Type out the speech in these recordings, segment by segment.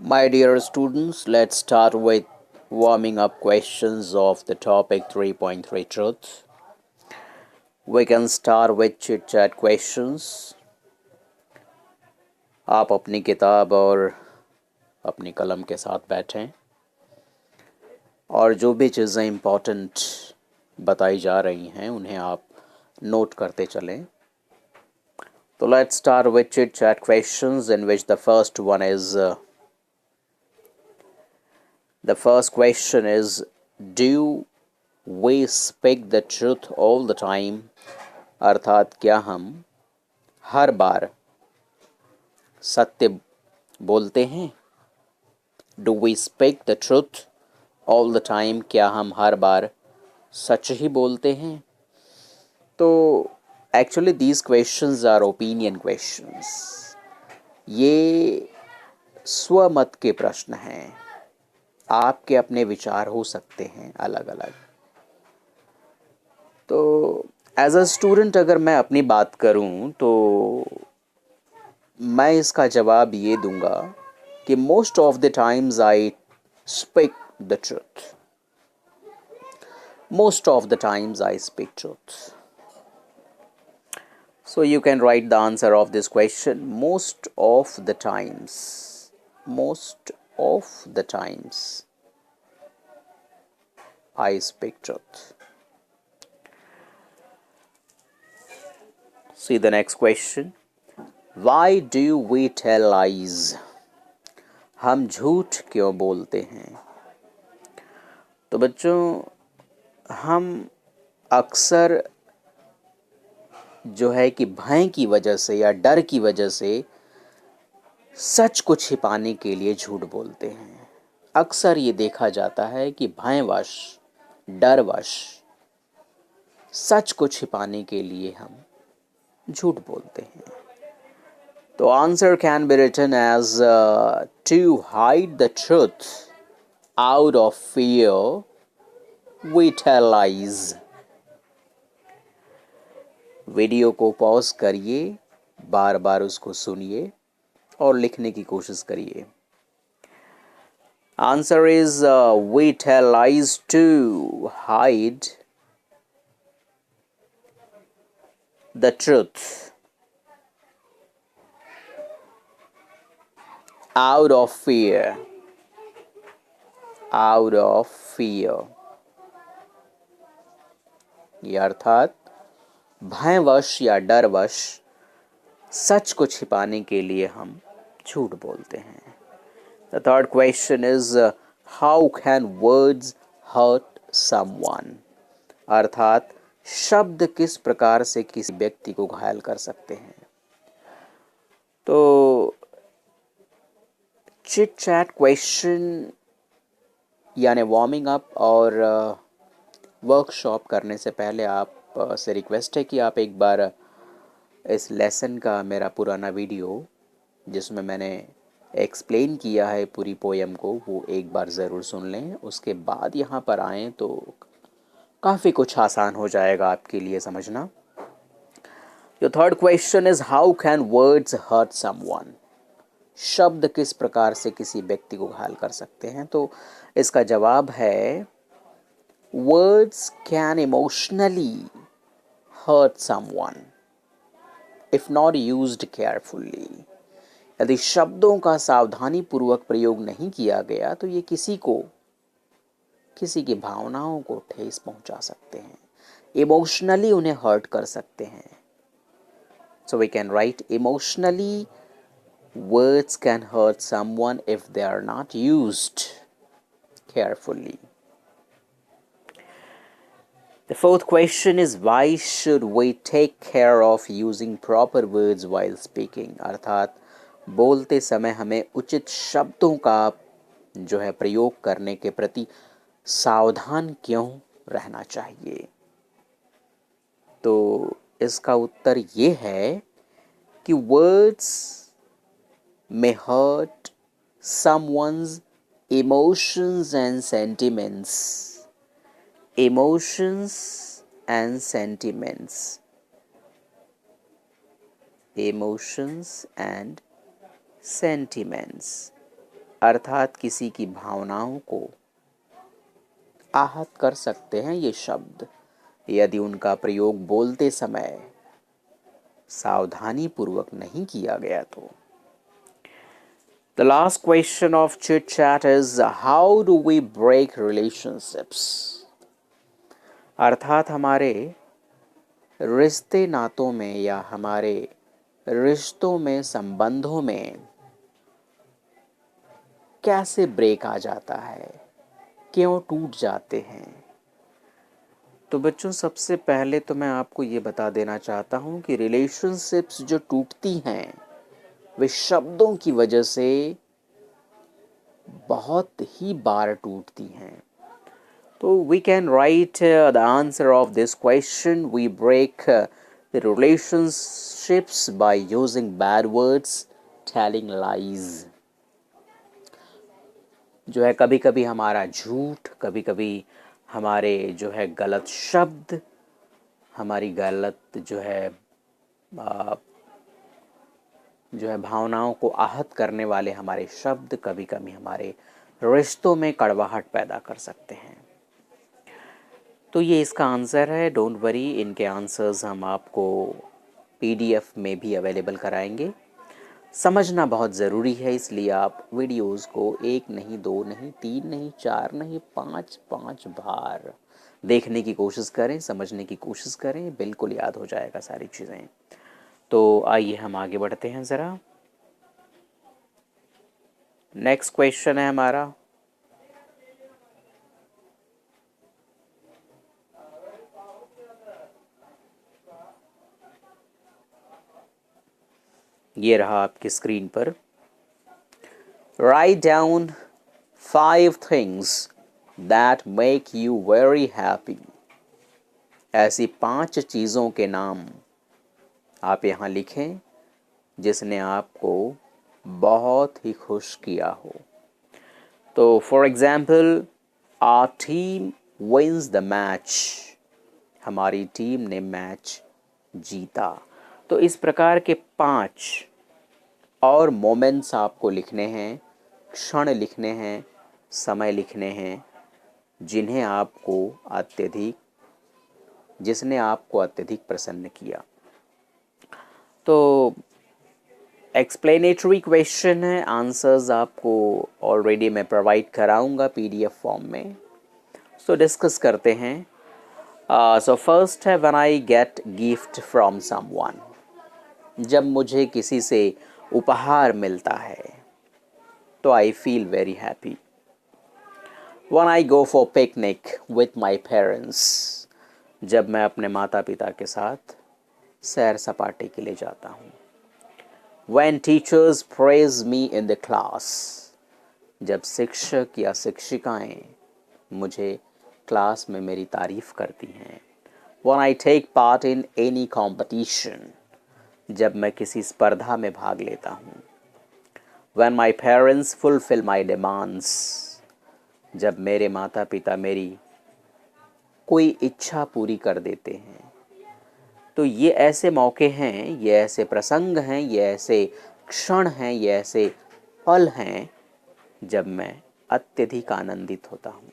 My dear students, let's start with warming up questions of the topic 3.3 truth. We can start with chit chat questions. आप अपनी किताब और अपनी कलम के साथ बैठें और जो भी चीज़ें इम्पोर्टेंट बताई जा रही हैं उन्हें आप नोट करते चलें. So let's start with chit chat questions, in which the first question is, do we speak the truth all the time? अर्थात क्या हम हर बार सत्य बोलते हैं? Do we speak the truth all the time? क्या हम हर बार सच ही बोलते हैं? तो actually these questions our opinion questions. ये स्वमत के प्रश्न हैं. आपके अपने विचार हो सकते हैं अलग अलग. तो एज अ स्टूडेंट अगर मैं अपनी बात करूं तो मैं इसका जवाब ये दूंगा कि most of the times I speak the truth. Most of the times I speak truth. So you can write the answer of this question. Most of the times. Most of the times I speak truth. See the next question. Why do we tell lies? हम झूठ क्यों बोलते हैं? तो बच्चों, हम अक्सर जो है कि भय की वजह से या डर की वजह से सच को छिपाने के लिए झूठ बोलते हैं. अक्सर ये देखा जाता है कि भयवश, डरवश सच को छिपाने के लिए हम झूठ बोलते हैं. तो answer can be written as to hide the truth out of fear we tell lies. Video को पॉज करिए, बार बार उसको सुनिए और लिखने की कोशिश करिए. Answer is we tell lies to hide the truth out of fear. Out of fear ये अर्थात भयवश या डरवश सच को छिपाने के लिए हम झूठ बोलते हैं. The third question is, how can words hurt someone? अर्थात शब्द किस प्रकार से किसी व्यक्ति को घायल कर सकते हैं? तो चिट चैट क्वेश्चन यानी वार्मिंग अप और वर्कशॉप करने से पहले आप से रिक्वेस्ट है कि आप एक बार इस लेसन का मेरा पुराना वीडियो जिसमें मैंने एक्सप्लेन किया है पूरी पोएम को, वो एक बार ज़रूर सुन लें. उसके बाद यहाँ पर आएँ तो काफ़ी कुछ आसान हो जाएगा आपके लिए समझना. जो third question is, how can words hurt someone? शब्द किस प्रकार से किसी व्यक्ति को घायल कर सकते हैं? तो इसका जवाब है, words can emotionally hurt someone if not used carefully. यदि शब्दों का सावधानी पूर्वक प्रयोग नहीं किया गया तो ये किसी की भावनाओं को ठेस पहुंचा सकते हैं, इमोशनली उन्हें हर्ट कर सकते हैं. So we can write emotionally words can hurt someone if they are not used carefully. The fourth question is, why should we take care of using proper words while speaking? अर्थात बोलते समय हमें उचित शब्दों का जो है प्रयोग करने के प्रति सावधान क्यों रहना चाहिए? तो इसका उत्तर ये है कि words may hurt someone's emotions and sentiments. Emotions and sentiments. Emotions and sentiments. अर्थात किसी की भावनाओं को आहत कर सकते हैं ये शब्द, यदि उनका प्रयोग बोलते समय सावधानी पूर्वक नहीं किया गया तो। The last question of chit chat is how do we break relationships? अर्थात हमारे रिश्ते नातों में या हमारे रिश्तों में, संबंधों में कैसे ब्रेक आ जाता है, क्यों टूट जाते हैं। तो बच्चों, सबसे पहले तो मैं आपको ये बता देना चाहता हूँ कि रिलेशनशिप्स जो टूटती हैं वे शब्दों की वजह से बहुत ही बार टूटती हैं। तो we can write the answer of this question, we break the relationships by using bad words, telling lies. जो है कभी कभी हमारा झूठ, कभी कभी हमारे जो है गलत शब्द, हमारी गलत जो है भावनाओं को आहत करने वाले हमारे शब्द कभी कभी हमारे रिश्तों में कड़वाहट पैदा कर सकते हैं। तो ये इसका आंसर है। डोंट वरी, इनके आंसर्स हम आपको पीडीएफ में भी अवेलेबल कराएंगे। समझना बहुत ज़रूरी है, इसलिए आप वीडियोस को 1 नहीं, 2 नहीं, 3 नहीं, 4 नहीं, 5 बार देखने की कोशिश करें, समझने की कोशिश करें, बिल्कुल याद हो जाएगा सारी चीज़ें। तो आइए हम आगे बढ़ते हैं ज़रा। नेक्स्ट क्वेश्चन है हमारा, ये रहा आपकी स्क्रीन पर। Write down 5 things that make you very happy. ऐसी 5 चीज़ों के नाम आप यहाँ लिखें जिसने आपको बहुत ही खुश किया हो। तो for example, our team wins the match. हमारी टीम ने मैच जीता। तो इस प्रकार के 5 और मोमेंट्स आपको लिखने हैं, क्षण लिखने हैं, समय लिखने हैं, जिसने आपको अत्यधिक प्रसन्न किया। तो एक्सप्लेनेटरी क्वेश्चन है, आंसर्स आपको ऑलरेडी मैं प्रोवाइड कराऊंगा पीडीएफ फॉर्म में। सो डिस्कस करते हैं। सो फर्स्ट है, when I get gift from someone. जब मुझे किसी से उपहार मिलता है तो I feel very happy. When I go for picnic with my parents. जब मैं अपने माता पिता के साथ सैर सपाटे के लिए जाता हूँ। When teachers praise me in the class। जब शिक्षक या शिक्षिकाएं मुझे क्लास में मेरी तारीफ करती हैं। When I take part in any competition। जब मैं किसी स्पर्धा में भाग लेता हूँ। When my parents fulfill my demands। जब मेरे माता पिता मेरी कोई इच्छा पूरी कर देते हैं। तो ये ऐसे मौके हैं, ये ऐसे प्रसंग हैं, ये ऐसे क्षण हैं, ये ऐसे पल हैं जब मैं अत्यधिक आनंदित होता हूँ।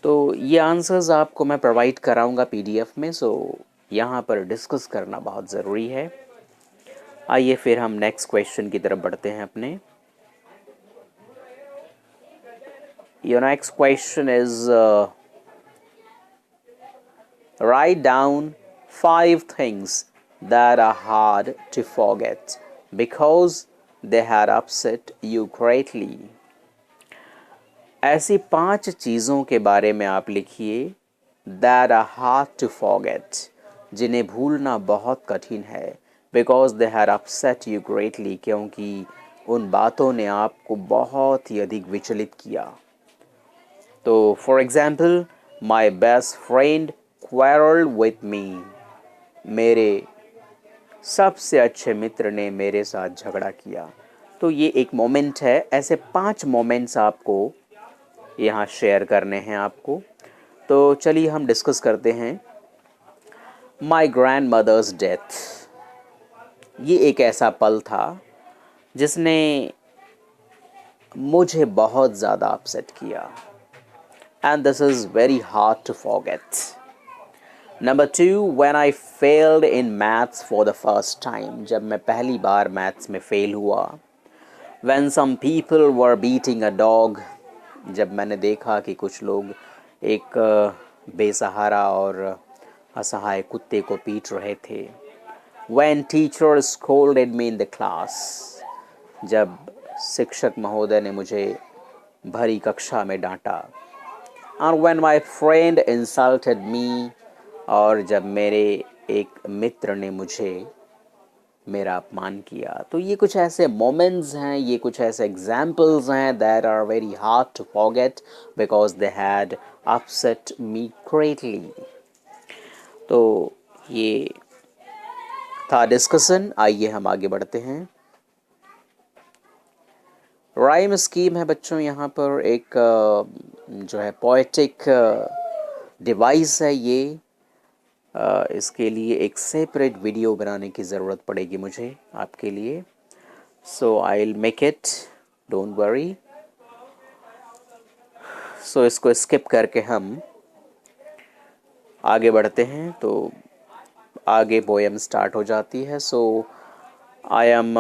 तो ये आंसर्स आपको मैं प्रोवाइड कराऊंगा पीडीएफ में। सो यहाँ पर डिस्कस करना बहुत ज़रूरी है। आइए फिर हम नेक्स्ट क्वेश्चन की तरफ बढ़ते हैं अपने। Your next question is write down 5 things that are hard to forget because they had upset you greatly। ऐसी 5 चीज़ों के बारे में आप लिखिए that are hard to forget, जिन्हें भूलना बहुत कठिन है, because they had upset you greatly, क्योंकि उन बातों ने आपको बहुत ही अधिक विचलित किया। तो for example, my best friend quarreled with me। मेरे सबसे अच्छे मित्र ने मेरे साथ झगड़ा किया। तो ये एक मोमेंट है। ऐसे 5 मोमेंट्स आपको यहाँ शेयर करने हैं आपको। तो चलिए हम डिस्कस करते हैं। My grandmother's death. ये एक ऐसा पल था जिसने मुझे बहुत ज़्यादा अपसेट किया, and this is very hard to forget. Number 2, when I failed in maths for the first time, जब मैं पहली बार मैथ्स में फेल हुआ। When some people were beating a dog, जब मैंने देखा कि कुछ लोग एक बेसहारा और असहाय कुत्ते को पीट रहे थे। When teacher scolded me in the class, जब शिक्षक महोदय ने मुझे भरी कक्षा में डांटा। And when my friend insulted me, और जब मेरे एक मित्र ने मुझे मेरा अपमान किया। तो ये कुछ ऐसे मोमेंट्स हैं, ये कुछ ऐसे एग्जाम्पल्स हैं that are very hard to forget because they had upset me greatly। तो ये था डिस्कशन। आइए हम आगे बढ़ते हैं। राइम स्कीम है बच्चों, यहाँ पर एक जो है पोएटिक डिवाइस है ये। इसके लिए एक सेपरेट वीडियो बनाने की ज़रूरत पड़ेगी मुझे आपके लिए। So I will make it, don't worry. So इसको स्किप करके हम आगे बढ़ते हैं। तो आगे पोएम स्टार्ट हो जाती है। सो आई एम